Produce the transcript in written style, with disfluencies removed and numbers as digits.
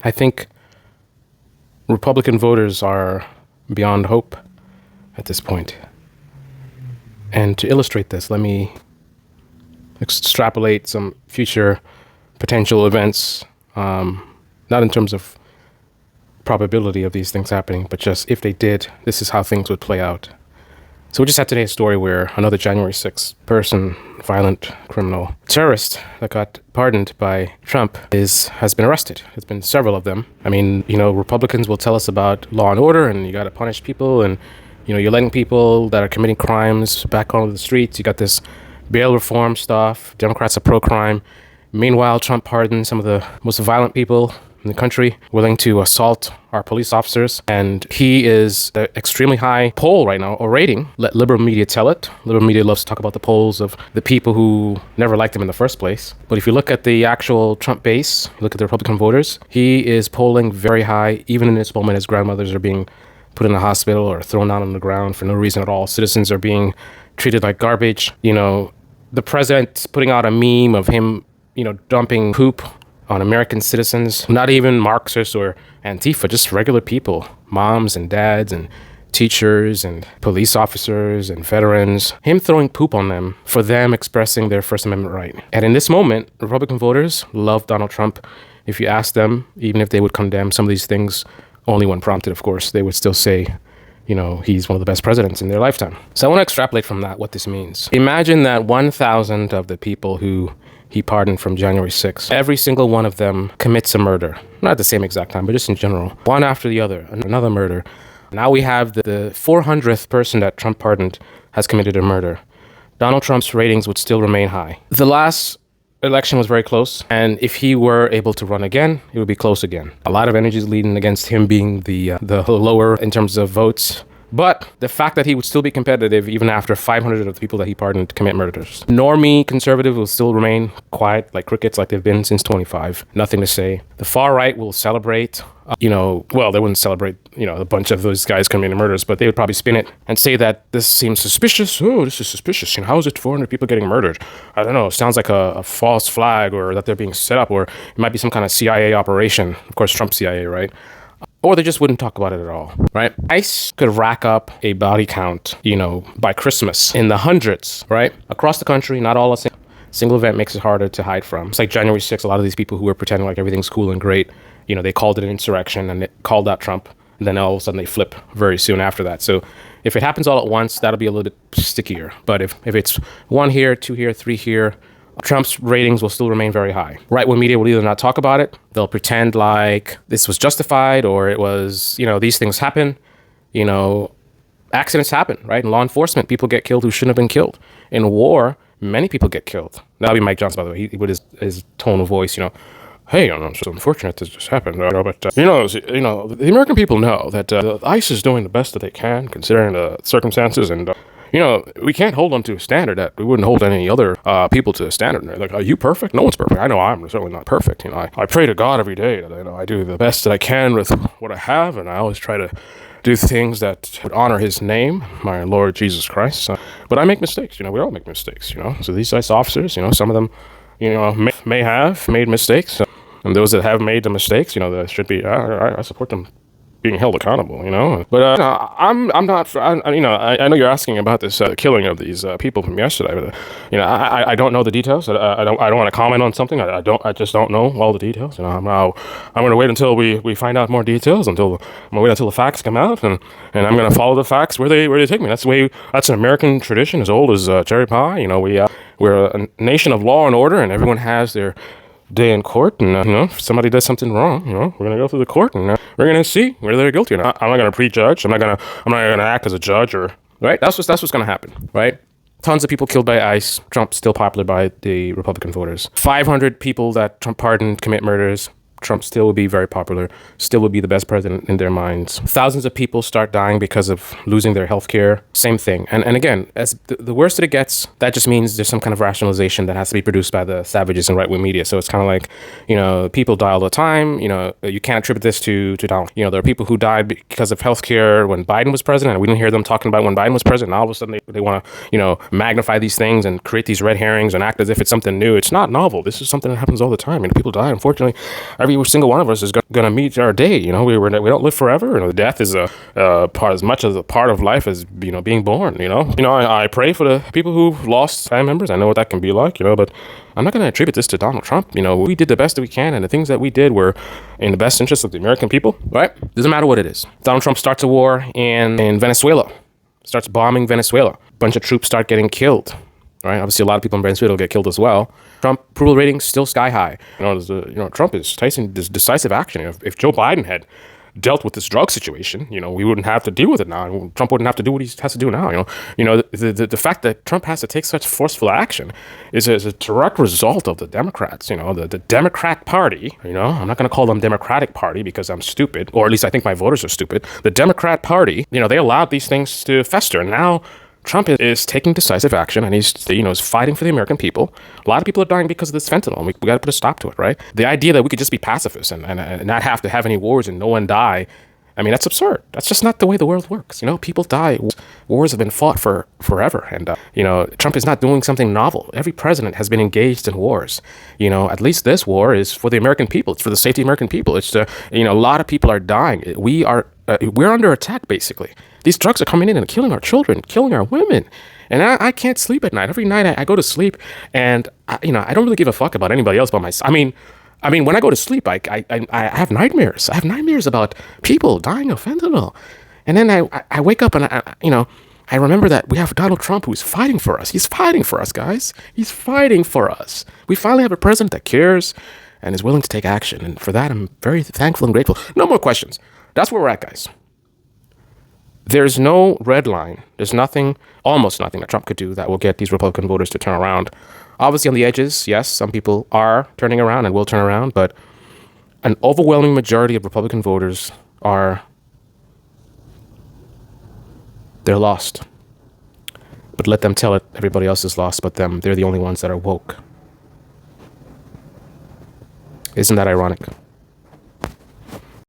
I think Republican voters are beyond hope at this point. And to illustrate this, let me extrapolate some future potential events, not in terms of probability of these things happening, but just if they did, this is how things would play out. So we just had today a story where another January 6th person, violent criminal terrorist that got pardoned by Trump has been arrested. There's been several of them. I mean, Republicans will tell us about law and order and you got to punish people and, you're letting people that are committing crimes back onto the streets. You got this bail reform stuff. Democrats are pro-crime. Meanwhile, Trump pardoned some of the most violent people in the country, willing to assault our police officers. And he is the extremely high poll right now, or rating. Let liberal media tell it. Liberal media loves to talk about the polls of the people who never liked him in the first place. But if you look at the actual Trump base, you look at the Republican voters, he is polling very high, even in this moment as grandmothers are being put in a hospital or thrown out on the ground for no reason at all. Citizens are being treated like garbage. The president putting out a meme of him, dumping poop on American citizens, not even Marxists or Antifa, just regular people, moms and dads and teachers and police officers and veterans, him throwing poop on them for them expressing their First Amendment right. And in this moment, Republican voters love Donald Trump. If you ask them, even if they would condemn some of these things, only when prompted, of course, they would still say, he's one of the best presidents in their lifetime. So I want to extrapolate from that what this means. Imagine that 1,000 of the people who he pardoned from January 6th, every single one of them commits a murder. Not at the same exact time, but just in general. One after the other, another murder. Now we have the 400th person that Trump pardoned has committed a murder. Donald Trump's ratings would still remain high. The last election was very close, and if he were able to run again, it would be close again. A lot of energy is leading against him being the lower in terms of votes. But the fact that he would still be competitive even after 500 of the people that he pardoned commit murders. Normie conservative will still remain quiet like crickets like they've been since 25. Nothing to say. The far right will celebrate, they wouldn't celebrate, a bunch of those guys committing murders, but they would probably spin it and say that this seems suspicious. Oh, this is suspicious. How is it 400 people getting murdered? I don't know. It sounds like a false flag or that they're being set up, or it might be some kind of CIA operation. Of course, Trump CIA, right? Or they just wouldn't talk about it at all, right? ICE could rack up a body count, by Christmas in the hundreds, right? Across the country, not all a single event makes it harder to hide from. It's like January 6th, a lot of these people who were pretending like everything's cool and great, they called it an insurrection and it called out Trump. And then all of a sudden they flip very soon after that. So if it happens all at once, that'll be a little bit stickier. But if it's one here, two here, three here, Trump's ratings will still remain very high. Right-wing media will either not talk about it, they'll pretend like this was justified or it was, these things happen, accidents happen, right? In law enforcement, people get killed who shouldn't have been killed. In war, many people get killed. That'll be Mike Johnson, by the way, with his tone of voice, hey, it's unfortunate this just happened, but the American people know that ICE is doing the best that they can considering the circumstances, and we can't hold them to a standard that we wouldn't hold any other people to a standard. They're like, are you perfect? No one's perfect. I know I'm certainly not perfect. I pray to God every day that I do the best that I can with what I have, and I always try to do things that would honor his name, my Lord Jesus Christ. But I make mistakes. We all make mistakes. So these ICE officers, some of them, may have made mistakes. And those that have made the mistakes, there should be, I support them being held accountable, But I'm not. I know you're asking about this killing of these people from yesterday, but I don't know the details. I don't want to comment on something. I just don't know all the details. I'm going to wait until we find out more details. I'm going to wait until the facts come out, and I'm going to follow the facts where they take me. That's an American tradition as old as cherry pie. We're a nation of law and order, and everyone has their day in court, and if somebody does something wrong, we're gonna go through the court and we're gonna see whether they're guilty or not. I'm not gonna prejudge. I'm not gonna act as a judge, or right. That's what's gonna happen, right? Tons of people killed by ICE. Trump still popular by the Republican voters. 500 people that Trump pardoned commit murders. Trump still will be very popular, still will be the best president in their minds. Thousands of people start dying because of losing their health care. Same thing. And again, as the worse that it gets, that just means there's some kind of rationalization that has to be produced by the savages and right-wing media. So it's kind of like, people die all the time. You can't attribute this to Donald. There are people who died because of health care when Biden was president, and we didn't hear them talking about when Biden was president. And all of a sudden they want to, magnify these things and create these red herrings and act as if it's something new. It's not novel. This is something that happens all the time. People die, unfortunately. every single one of us is going to meet our day. You know, we don't live forever. You know, death is a part, as much as a part of life as, you know, being born. You know, I pray for the people who've lost family members. I know what that can be like. You know, but I'm not going to attribute this to Donald Trump. You know, we did the best that we can, and the things that we did were in the best interest of the American people. Right? Doesn't matter what it is. Donald Trump starts a war in Venezuela, starts bombing Venezuela. A bunch of troops start getting killed. Right? Obviously, a lot of people in Venezuela get killed as well. Trump approval ratings still sky high. Trump is taking this decisive action. If Joe Biden had dealt with this drug situation, you know, we wouldn't have to deal with it now. Trump wouldn't have to do what he has to do now. The fact that Trump has to take such forceful action is a direct result of the Democrats. You know, the Democrat Party. You know, I'm not going to call them Democratic Party because I'm stupid, or at least I think my voters are stupid. The Democrat Party. You know, they allowed these things to fester, and now Trump is taking decisive action, and he's fighting for the American people. A lot of people are dying because of this fentanyl, and we got to put a stop to it, right? The idea that we could just be pacifists and not have to have any wars and no one die, I mean, that's absurd. That's just not the way the world works. You know, people die. Wars have been fought for forever, and Trump is not doing something novel. Every president has been engaged in wars. You know, at least this war is for the American people. It's for the safety of the American people. It's a lot of people are dying. We're under attack, basically. These drugs are coming in and killing our children, killing our women. And I can't sleep at night. Every night I go to sleep and, I don't really give a fuck about anybody else but myself. I mean, when I go to sleep, I have nightmares. I have nightmares about people dying of fentanyl. And then I wake up and, I remember that we have Donald Trump who's fighting for us. He's fighting for us, guys. He's fighting for us. We finally have a president that cares and is willing to take action. And for that, I'm very thankful and grateful. No more questions. That's where we're at, guys. There's no red line. There's almost nothing that Trump could do that will get these Republican voters to turn around. Obviously, on the edges, yes, some people are turning around and will turn around, but an overwhelming majority of Republican voters they're lost. But let them tell it. Everybody else is lost but them. They're the only ones that are woke. Isn't that ironic?